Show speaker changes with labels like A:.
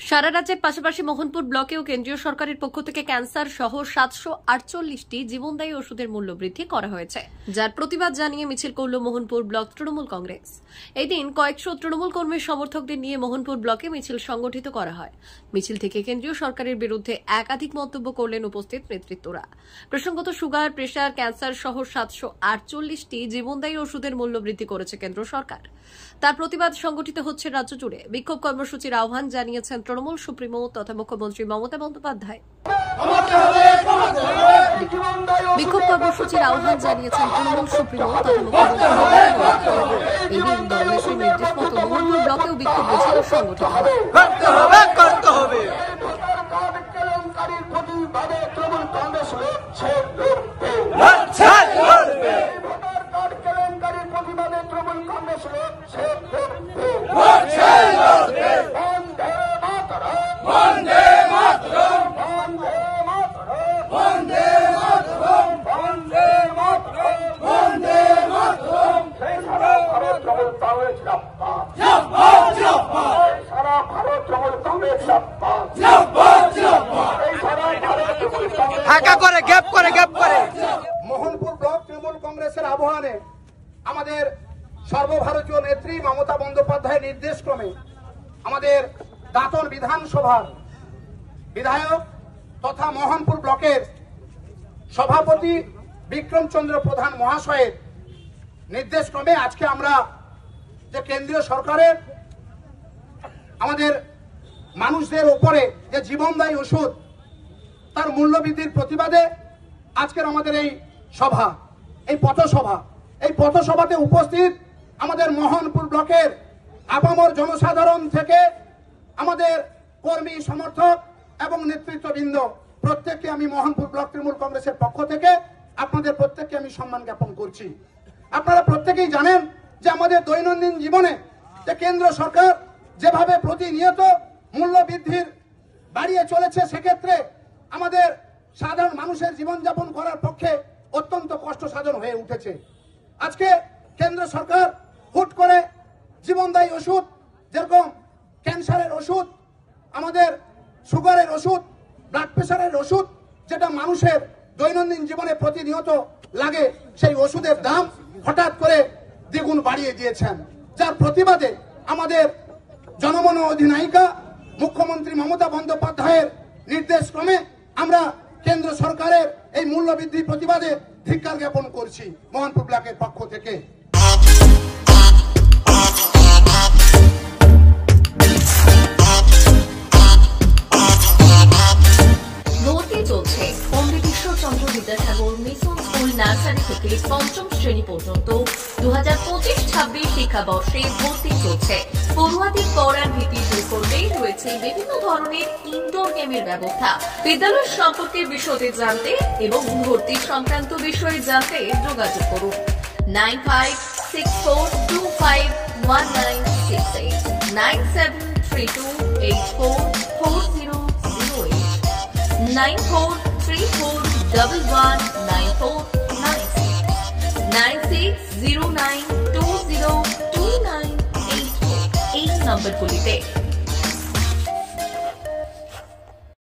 A: সারা রাজ্যের পাশাপাশি মোহনপুর ব্লকেও কেন্দ্রীয় সরকারের পক্ষ থেকে ক্যান্সার সহ 748টি জীবনদায়ী ওষুধের মূল্য বৃদ্ধি করা হয়েছে, যার প্রতিবাদ জানিয়ে মিছিল করল মোহনপুর ব্লক তৃণমূল কংগ্রেস। এই দিন কয়েকশো তৃণমূল কর্মীর সমর্থকদের নিয়ে মোহনপুর ব্লকে মিছিল সংগঠিত করা হয়। মিছিল থেকে কেন্দ্রীয় সরকারের বিরুদ্ধে একাধিক মন্তব্য করলেন উপস্থিত নেতৃত্বরা। প্রসঙ্গত সুগার, প্রেসার, ক্যান্সার সহ 748টি জীবনদায়ী ওষুধের মূল্য বৃদ্ধি করেছে কেন্দ্র সরকার। তার প্রতিবাদ সংগঠিত হচ্ছে রাজ্য জুড়ে। বিক্ষোভ কর্মসূচির আহ্বান জানিয়েছেন তৃণমূল সুপ্রিমো তথা মুখ্যমন্ত্রী মমতা বন্দ্যোপাধ্যায়। বিক্ষোভ কর্মসূচির আহ্বান জানিয়েছেন তৃণমূল সুপ্রিমো তথা মুখ্যমন্ত্রী মমতা বন্দ্যোপাধ্যায়। এই দিন দলের নির্দেশ মতো মোহনপুর ব্লকেও বিক্ষোভ মিছিল সংগঠিত হয়।
B: মোহনপুর ব্লক তৃণমূল কংগ্রেসের আহ্বানে আমাদের সর্বভারতীয় নেত্রী মমতা বন্দ্যোপাধ্যায়ের নির্দেশক্রমে আমাদের দাঁতন বিধানসভার বিধায়ক তথা মোহনপুর ব্লকের সভাপতি বিক্রমচন্দ্র প্রধান মহাশয়ের নির্দেশক্রমে আজকে আমরা যে কেন্দ্রীয় সরকারের আমাদের মানুষদের উপরে যে জীবনদায়ী ওষুধ তার মূল্যবৃদ্ধির প্রতিবাদে আজকের আমাদের এই সভা, এই পথসভাতে উপস্থিত আমাদের মোহনপুর ব্লকের আপামর জনসাধারণ থেকে আমাদের কর্মী, সমর্থক এবং নেতৃত্ববৃন্দ প্রত্যেককে আমি মোহনপুর ব্লক তৃণমূল কংগ্রেসের পক্ষ থেকে আপনাদের প্রত্যেককে আমি সম্মান জ্ঞাপন করছি। আপনারা প্রত্যেকেই জানেন যে আমাদের দৈনন্দিন জীবনে যে কেন্দ্র সরকার যেভাবে প্রতিনিয়ত মূল্য বৃদ্ধির বাড়িয়ে চলেছে, সেক্ষেত্রে আমাদের সাধারণ মানুষের জীবনযাপন করার পক্ষে অত্যন্ত কষ্টসাধন হয়ে উঠেছে। আজকে কেন্দ্র সরকার হুট করে জীবনদায়ী ওষুধ, যেরকম ক্যান্সারের ওষুধ, আমাদের সুগারের ওষুধ, ব্লাড প্রেসারের ওষুধ, যেটা মানুষের দৈনন্দিন জীবনে প্রতিনিয়ত লাগে, সেই ওষুধের দাম হঠাৎ করে দ্বিগুণ বাড়িয়ে দিয়েছেন। যার প্রতিবাদে আমাদের জনমন অধিনায়িকা মুখ্যমন্ত্রী মমতা বন্দ্যোপাধ্যায়ের নির্দেশক্রমে আমরা কেন্দ্র সরকারের এই মূল্য বৃদ্ধির প্রতিবাদে ধিক্কার জ্ঞাপন করছি মোহনপুর ব্লকের পক্ষ থেকে।
A: ভর্তি চলছে Pandit Ishwarchandra Vidyasagar mission school nursery থেকে পঞ্চম শ্রেণী পর্যন্ত 2025-26 শিক্ষাবর্ষে ভর্তি চলছে। পড়ুয়াদের পড়ার ভীতি দূর করতেই রয়েছে বিভিন্ন ধরনের ইনডোর গেমের ব্যবস্থা। বিদ্যালয় সম্পর্কে বিশদে জানতে এবং ভর্তি সংক্রান্ত বিষয়ে জানতে যোগাযোগ করুন 9564251968 9732844008 9434119496 9609202984 এই নম্বরগুলিতে